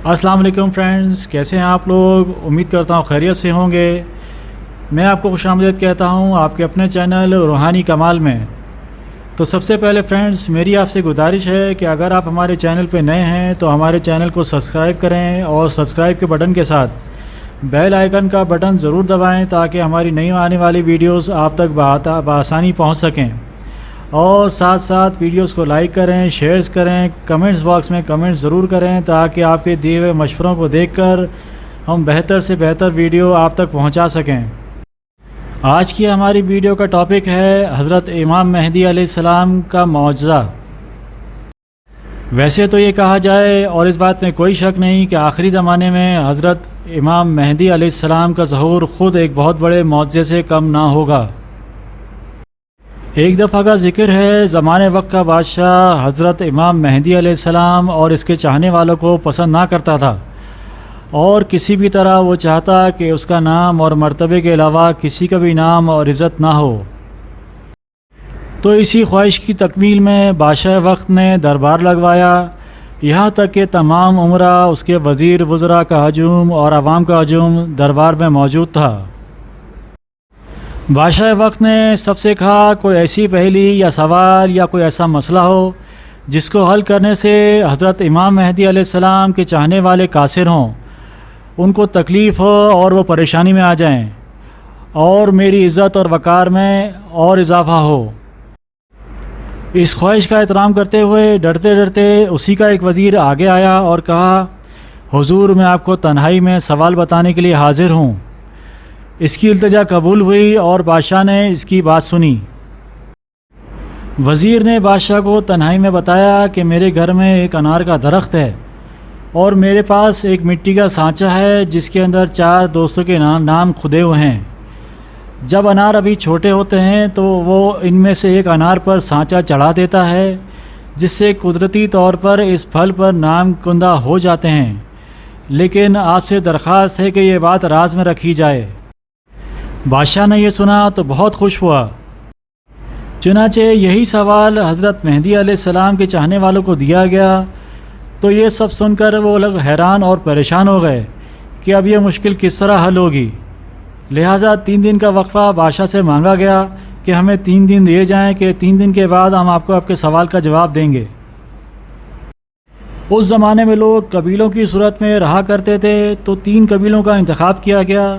السلام علیکم فرینڈز، کیسے ہیں آپ لوگ؟ امید کرتا ہوں خیریت سے ہوں گے۔ میں آپ کو خوش آمدید کہتا ہوں آپ کے اپنے چینل روحانی کمال میں۔ تو سب سے پہلے فرینڈز، میری آپ سے گزارش ہے کہ اگر آپ ہمارے چینل پہ نئے ہیں تو ہمارے چینل کو سبسکرائب کریں اور سبسکرائب کے بٹن کے ساتھ بیل آئیکن کا بٹن ضرور دبائیں تاکہ ہماری نئی آنے والی ویڈیوز آپ تک بآسانی پہنچ سکیں، اور ساتھ ساتھ ویڈیوز کو لائک کریں، شیئرز کریں، کمنٹس باکس میں کمنٹ ضرور کریں تاکہ آپ کے دیے ہوئے مشوروں کو دیکھ کر ہم بہتر سے بہتر ویڈیو آپ تک پہنچا سکیں۔ آج کی ہماری ویڈیو کا ٹاپک ہے حضرت امام مہدی علیہ السلام کا معجزہ۔ ویسے تو یہ کہا جائے اور اس بات میں کوئی شک نہیں کہ آخری زمانے میں حضرت امام مہدی علیہ السلام کا ظہور خود ایک بہت بڑے معجزے سے کم نہ ہوگا۔ ایک دفعہ کا ذکر ہے، زمانے وقت کا بادشاہ حضرت امام مہدی علیہ السلام اور اس کے چاہنے والوں کو پسند نہ کرتا تھا، اور کسی بھی طرح وہ چاہتا کہ اس کا نام اور مرتبے کے علاوہ کسی کا بھی نام اور عزت نہ ہو۔ تو اسی خواہش کی تکمیل میں بادشاہ وقت نے دربار لگوایا، یہاں تک کہ تمام عمرہ، اس کے وزیر وزراء کا ہجوم اور عوام کا ہجوم دربار میں موجود تھا۔ بادشاہ وقت نے سب سے کہا کوئی ایسی پہیلی یا سوال یا کوئی ایسا مسئلہ ہو جس کو حل کرنے سے حضرت امام مہدی علیہ السلام کے چاہنے والے قاصر ہوں، ان کو تکلیف ہو اور وہ پریشانی میں آ جائیں، اور میری عزت اور وقار میں اور اضافہ ہو۔ اس خواہش کا احترام کرتے ہوئے ڈرتے ڈرتے اسی کا ایک وزیر آگے آیا اور کہا، حضور میں آپ کو تنہائی میں سوال بتانے کے لیے حاضر ہوں۔ اس کی التجا قبول ہوئی اور بادشاہ نے اس کی بات سنی۔ وزیر نے بادشاہ کو تنہائی میں بتایا کہ میرے گھر میں ایک انار کا درخت ہے اور میرے پاس ایک مٹی کا سانچہ ہے جس کے اندر 4 دوستوں کے نام کھدے ہوئے ہیں۔ جب انار ابھی چھوٹے ہوتے ہیں تو وہ ان میں سے ایک انار پر سانچہ چڑھا دیتا ہے، جس سے قدرتی طور پر اس پھل پر نام کندہ ہو جاتے ہیں، لیکن آپ سے درخواست ہے کہ یہ بات راز میں رکھی جائے۔ بادشاہ نے یہ سنا تو بہت خوش ہوا۔ چنانچہ یہی سوال حضرت مہدی علیہ السلام کے چاہنے والوں کو دیا گیا، تو یہ سب سن کر وہ لوگ حیران اور پریشان ہو گئے کہ اب یہ مشکل کس طرح حل ہوگی۔ لہٰذا 3 دن کا وقفہ بادشاہ سے مانگا گیا کہ ہمیں 3 دن دیے جائیں کہ 3 دن کے بعد ہم آپ کو آپ کے سوال کا جواب دیں گے۔ اس زمانے میں لوگ قبیلوں کی صورت میں رہا کرتے تھے، تو 3 قبیلوں کا انتخاب کیا گیا۔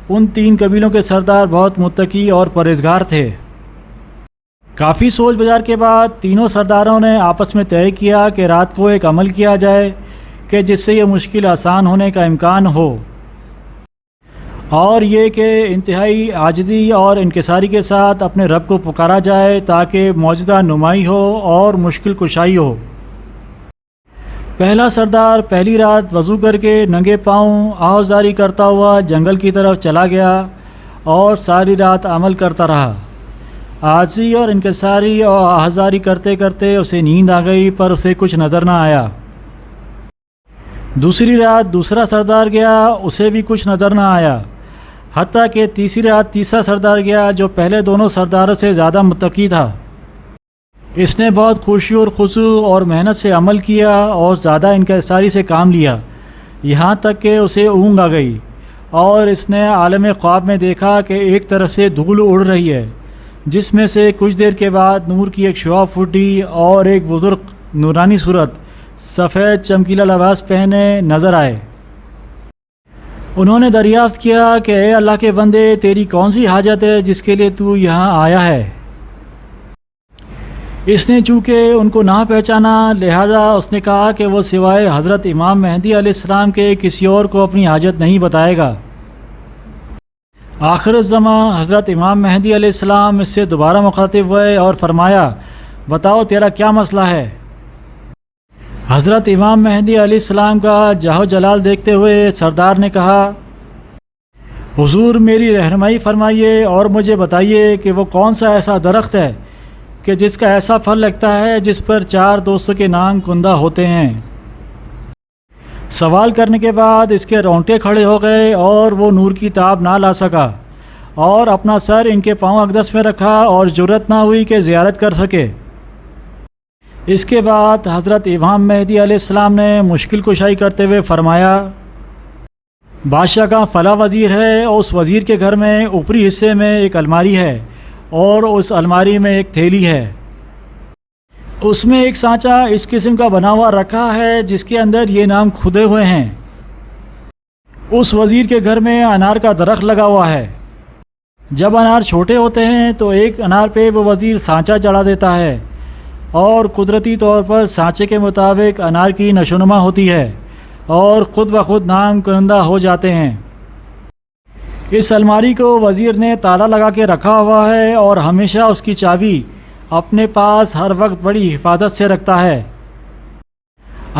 ان 3 قبیلوں کے سردار بہت متقی اور پرہیزگار تھے۔ کافی سوچ بچار کے بعد تینوں سرداروں نے آپس میں طے کیا کہ رات کو ایک عمل کیا جائے کہ جس سے یہ مشکل آسان ہونے کا امکان ہو، اور یہ کہ انتہائی عاجزی اور انکساری کے ساتھ اپنے رب کو پکارا جائے تاکہ معجزہ نمائی ہو اور مشکل کشائی ہو۔ پہلا سردار پہلی رات وضو کر کے ننگے پاؤں آہوازاری کرتا ہوا جنگل کی طرف چلا گیا اور ساری رات عمل کرتا رہا۔ عاجزی اور انکساری اور آہوازاری کرتے کرتے اسے نیند آ گئی، پر اسے کچھ نظر نہ آیا۔ دوسری رات دوسرا سردار گیا، اسے بھی کچھ نظر نہ آیا، حتیٰ کہ تیسری رات تیسرا سردار گیا جو پہلے دونوں سرداروں سے زیادہ متقی تھا۔ اس نے بہت خوشی اور خضوع اور محنت سے عمل کیا اور زیادہ انکساری سے کام لیا، یہاں تک کہ اسے اونگ آ گئی، اور اس نے عالم خواب میں دیکھا کہ ایک طرف سے دھول اڑ رہی ہے، جس میں سے کچھ دیر کے بعد نور کی ایک شعاع پھوٹی اور ایک بزرگ نورانی صورت سفید چمکیلا لباس پہنے نظر آئے۔ انہوں نے دریافت کیا کہ اے اللہ کے بندے، تیری کون سی حاجت ہے جس کے لیے تو یہاں آیا ہے؟ اس نے چونکہ ان کو نہ پہچانا، لہذا اس نے کہا کہ وہ سوائے حضرت امام مہدی علیہ السلام کے کسی اور کو اپنی حاجت نہیں بتائے گا۔ آخر الزمان حضرت امام مہدی علیہ السلام اس سے دوبارہ مخاطب ہوئے اور فرمایا، بتاؤ تیرا کیا مسئلہ ہے؟ حضرت امام مہدی علیہ السلام کا جاہ و جلال دیکھتے ہوئے سردار نے کہا، حضور میری رہنمائی فرمائیے اور مجھے بتائیے کہ وہ کون سا ایسا درخت ہے کہ جس کا ایسا پھل لگتا ہے جس پر 4 دوستوں کے نام کندہ ہوتے ہیں۔ سوال کرنے کے بعد اس کے رونگٹے کھڑے ہو گئے اور وہ نور کی تاب نہ لا سکا، اور اپنا سر ان کے پاؤں اقدس میں رکھا اور جرأت نہ ہوئی کہ زیارت کر سکے۔ اس کے بعد حضرت امام مہدی علیہ السلام نے مشکل کشائی کرتے ہوئے فرمایا، بادشاہ کا فلاں وزیر ہے اور اس وزیر کے گھر میں اوپری حصے میں ایک الماری ہے اور اس الماری میں ایک تھیلی ہے، اس میں ایک سانچہ اس قسم کا بنا ہوا رکھا ہے جس کے اندر یہ نام کھدے ہوئے ہیں۔ اس وزیر کے گھر میں انار کا درخت لگا ہوا ہے۔ جب انار چھوٹے ہوتے ہیں تو ایک انار پہ وہ وزیر سانچہ چڑھا دیتا ہے اور قدرتی طور پر سانچے کے مطابق انار کی نشوونما ہوتی ہے اور خود بخود نام کنندہ ہو جاتے ہیں۔ اس الماری کو وزیر نے تالا لگا کے رکھا ہوا ہے اور ہمیشہ اس کی چابی اپنے پاس ہر وقت بڑی حفاظت سے رکھتا ہے۔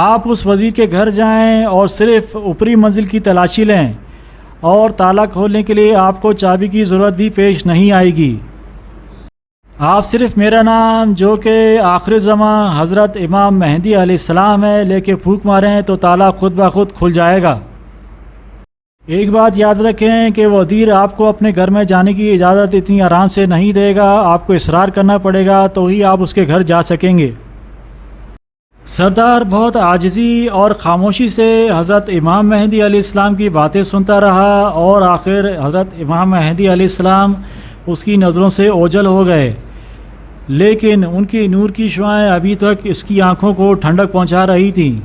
آپ اس وزیر کے گھر جائیں اور صرف اوپری منزل کی تلاشی لیں اور تالا کھولنے کے لیے آپ کو چابی کی ضرورت بھی پیش نہیں آئے گی۔ آپ صرف میرا نام جو کہ آخر زمان حضرت امام مہدی علیہ السلام ہے لے کے پھونک ماریں تو تالا خود بخود کھل جائے گا۔ ایک بات یاد رکھیں کہ وزیر آپ کو اپنے گھر میں جانے کی اجازت اتنی آرام سے نہیں دے گا، آپ کو اصرار کرنا پڑے گا تو ہی آپ اس کے گھر جا سکیں گے۔ سردار بہت عاجزی اور خاموشی سے حضرت امام مہدی علیہ السلام کی باتیں سنتا رہا اور آخر حضرت امام مہدی علیہ السلام اس کی نظروں سے اوجھل ہو گئے، لیکن ان کی نور کی شعاعیں ابھی تک اس کی آنکھوں کو ٹھنڈک پہنچا رہی تھیں۔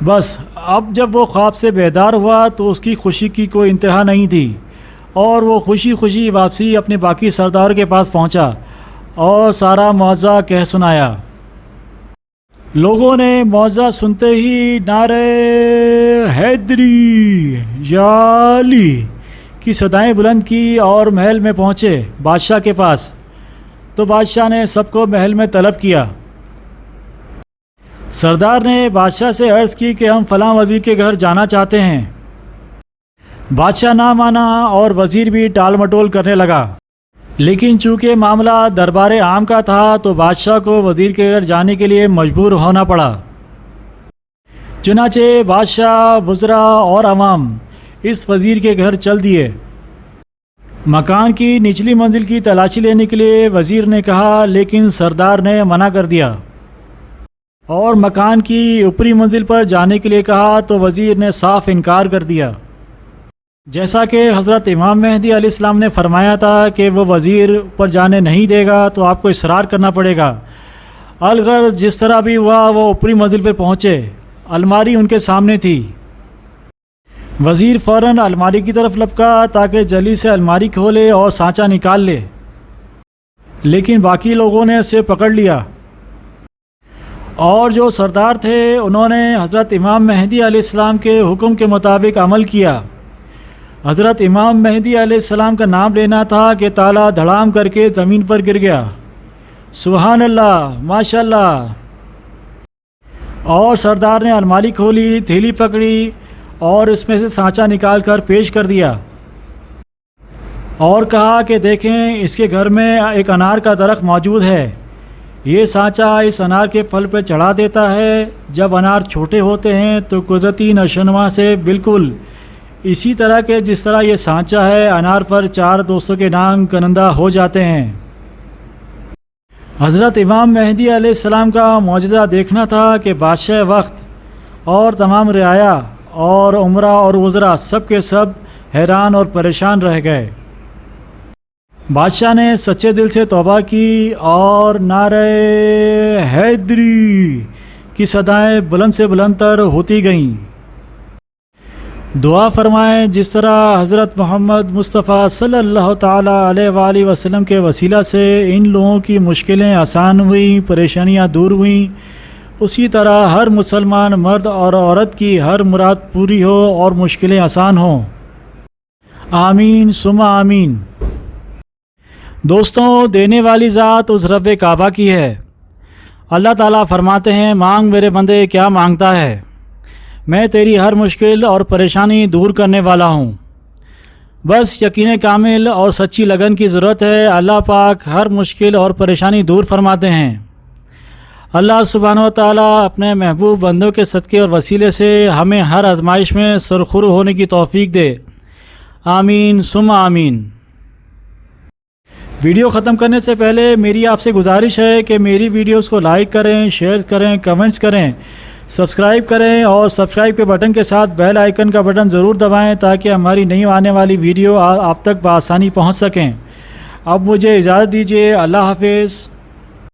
بس اب جب وہ خواب سے بیدار ہوا تو اس کی خوشی کی کوئی انتہا نہیں تھی اور وہ خوشی خوشی واپسی اپنے باقی سردار کے پاس پہنچا اور سارا معجزہ کہہ سنایا۔ لوگوں نے معجزہ سنتے ہی نعرہ حیدری یا علی کی صدائیں بلند کی اور محل میں پہنچے بادشاہ کے پاس، تو بادشاہ نے سب کو محل میں طلب کیا۔ سردار نے بادشاہ سے عرض کی کہ ہم فلاں وزیر کے گھر جانا چاہتے ہیں۔ بادشاہ نہ مانا اور وزیر بھی ٹال مٹول کرنے لگا، لیکن چونکہ معاملہ دربار عام کا تھا تو بادشاہ کو وزیر کے گھر جانے کے لیے مجبور ہونا پڑا۔ چنانچہ بادشاہ، وزراء اور عوام اس وزیر کے گھر چل دیے۔ مکان کی نچلی منزل کی تلاشی لینے کے لیے وزیر نے کہا، لیکن سردار نے منع کر دیا، اور مکان کی اوپری منزل پر جانے کے لیے کہا تو وزیر نے صاف انکار کر دیا۔ جیسا کہ حضرت امام مہدی علیہ السلام نے فرمایا تھا کہ وہ وزیر پر جانے نہیں دے گا تو آپ کو اصرار کرنا پڑے گا۔ الغرض جس طرح بھی ہوا وہ اوپری منزل پر پہنچے، الماری ان کے سامنے تھی۔ وزیر فوراً الماری کی طرف لپکا تاکہ جلدی سے الماری کھولے اور سانچہ نکال لے، لیکن باقی لوگوں نے اسے پکڑ لیا، اور جو سردار تھے انہوں نے حضرت امام مہدی علیہ السلام کے حکم کے مطابق عمل کیا۔ حضرت امام مہدی علیہ السلام کا نام لینا تھا کہ تالا دھڑام کر کے زمین پر گر گیا۔ سبحان اللہ، ماشاء اللہ۔ اور سردار نے الماری کھولی، تھیلی پکڑی اور اس میں سے سانچہ نکال کر پیش کر دیا اور کہا کہ دیکھیں، اس کے گھر میں ایک انار کا درخت موجود ہے، یہ سانچہ اس انار کے پھل پہ چڑھا دیتا ہے۔ جب انار چھوٹے ہوتے ہیں تو قدرتی نشوونما سے بالکل اسی طرح کے جس طرح یہ سانچہ ہے، انار پر 4 دوستوں کے نام کنندہ ہو جاتے ہیں۔ حضرت امام مہدی علیہ السلام کا معجزہ دیکھنا تھا کہ بادشاہ وقت اور تمام رعایا اور عمرہ اور وزراء سب کے سب حیران اور پریشان رہ گئے۔ بادشاہ نے سچے دل سے توبہ کی اور نعرہ حیدری کی صدائیں بلند سے بلند تر ہوتی گئیں۔ دعا فرمائیں جس طرح حضرت محمد مصطفیٰ صلی اللہ تعالیٰ علیہ وآلہ وسلم کے وسیلہ سے ان لوگوں کی مشکلیں آسان ہوئیں، پریشانیاں دور ہوئیں، اسی طرح ہر مسلمان مرد اور عورت کی ہر مراد پوری ہو اور مشکلیں آسان ہوں۔ آمین ثم آمین۔ دوستوں، دینے والی ذات اس رب کعبہ کی ہے۔ اللہ تعالیٰ فرماتے ہیں، مانگ میرے بندے کیا مانگتا ہے، میں تیری ہر مشکل اور پریشانی دور کرنے والا ہوں۔ بس یقین کامل اور سچی لگن کی ضرورت ہے، اللہ پاک ہر مشکل اور پریشانی دور فرماتے ہیں۔ اللہ سبحانہ و تعالیٰ اپنے محبوب بندوں کے صدقے اور وسیلے سے ہمیں ہر آزمائش میں سرخرو ہونے کی توفیق دے۔ آمین ثم آمین۔ ویڈیو ختم کرنے سے پہلے میری آپ سے گزارش ہے کہ میری ویڈیوز کو لائک کریں، شیئر کریں، کمنٹس کریں، سبسکرائب کریں اور سبسکرائب کے بٹن کے ساتھ بیل آئیکن کا بٹن ضرور دبائیں تاکہ ہماری نئی آنے والی ویڈیو آپ تک بآسانی پہنچ سکیں۔ اب مجھے اجازت دیجیے، اللہ حافظ۔